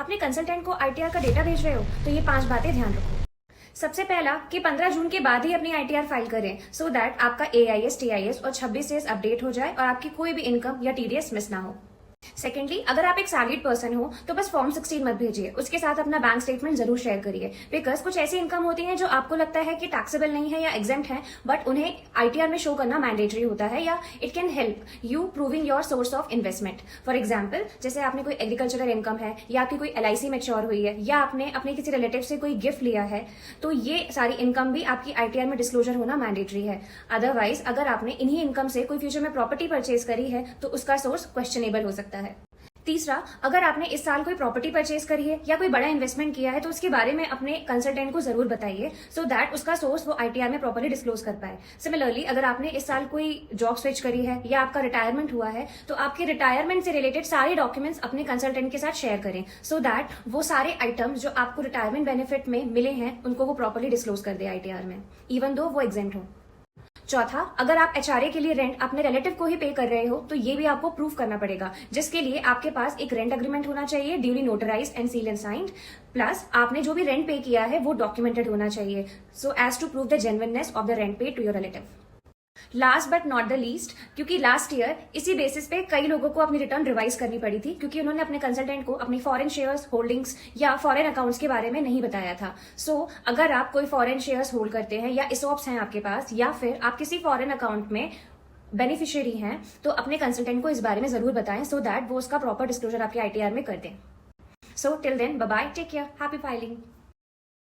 अपने कंसल्टेंट को आईटीआर का डेटा भेज रहे हो तो ये 5 बातें ध्यान रखो। सबसे पहला कि 15 जून के बाद ही अपनी आईटीआर फाइल करें सो दैट आपका एआईएस, टीआईएस और 26 एस अपडेट हो जाए और आपकी कोई भी इनकम या टीडीएस मिस ना हो। सेकेंडली, अगर आप एक सैलरीड पर्सन हो तो बस फॉर्म 16 मत भेजिए, उसके साथ अपना बैंक स्टेटमेंट जरूर शेयर करिए। बिकॉज कुछ ऐसी इनकम होती है जो आपको लगता है कि टैक्सेबल नहीं है या एग्जेम्प्ट है, बट उन्हें आईटीआर में शो करना मैंडेटरी होता है या it can help you proving your source of investment. For example, जैसे आपने कोई एग्रीकल्चरल इनकम है या आपकी कोई एलआईसी मैच्योर हुई है या आपने अपने किसी रिलेटिव से कोई गिफ्ट लिया है, तो ये सारी इनकम भी आपकी आईटीआर में डिस्क्लोजर होना मैंडेटरी है। अदरवाइज अगर आपने इन्हीं इनकम से कोई फ्यूचर में प्रॉपर्टी परचेज करी है तो उसका सोर्स क्वेश्चनेबल हो सकता है। तीसरा, अगर आपने इस साल कोई प्रॉपर्टी परचेज करी है या कोई बड़ा इन्वेस्टमेंट किया है तो उसके बारे में अपने कंसल्टेंट को जरूर बताइए सो दैट उसका सोर्स वो आईटीआर में प्रॉपर्ली डिस्क्लोज कर पाए। सिमिलरली, अगर आपने इस साल कोई जॉब स्विच करी है या आपका रिटायरमेंट हुआ है तो आपके रिटायरमेंट से रिलेटेड सारे डॉक्यूमेंट्स अपने कंसल्टेंट के साथ शेयर करें सो दैट वो सारे आइटम्स जो आपको रिटायरमेंट बेनिफिट में मिले हैं उनको वो प्रॉपर्ली डिस्क्लोज कर दे आईटीआर में, इवन दो वो एग्जेम्प्ट हो। चौथा, अगर आप एचआरए के लिए रेंट अपने रिलेटिव को ही पे कर रहे हो तो ये भी आपको प्रूफ करना पड़ेगा, जिसके लिए आपके पास एक रेंट एग्रीमेंट होना चाहिए duly notarised and seal and signed, plus आपने जो भी रेंट पे किया है वो डॉक्यूमेंटेड होना चाहिए so as to prove the genuineness of the rent pay to your relative. Last but not the least, क्योंकि लास्ट ईयर इसी बेसिस पे कई लोगों को अपनी रिटर्न रिवाइज करनी पड़ी थी क्योंकि उन्होंने अपने कंसल्टेंट को अपनी फॉरेन शेयर्स होल्डिंग्स या फॉरेन अकाउंट्स के बारे में नहीं बताया था। सो अगर आप कोई फॉरेन शेयर्स होल्ड करते हैं या इसॉप्स हैं आपके पास या फिर आप किसी फॉरेन अकाउंट में बेनिफिशियरी हैं तो अपने कंसल्टेंट को इस बारे में जरूर बताएं सो दैट वो उसका प्रॉपर डिस्क्लोजर आपके आईटीआर में कर दें। So till then, bye bye, take care, happy filing.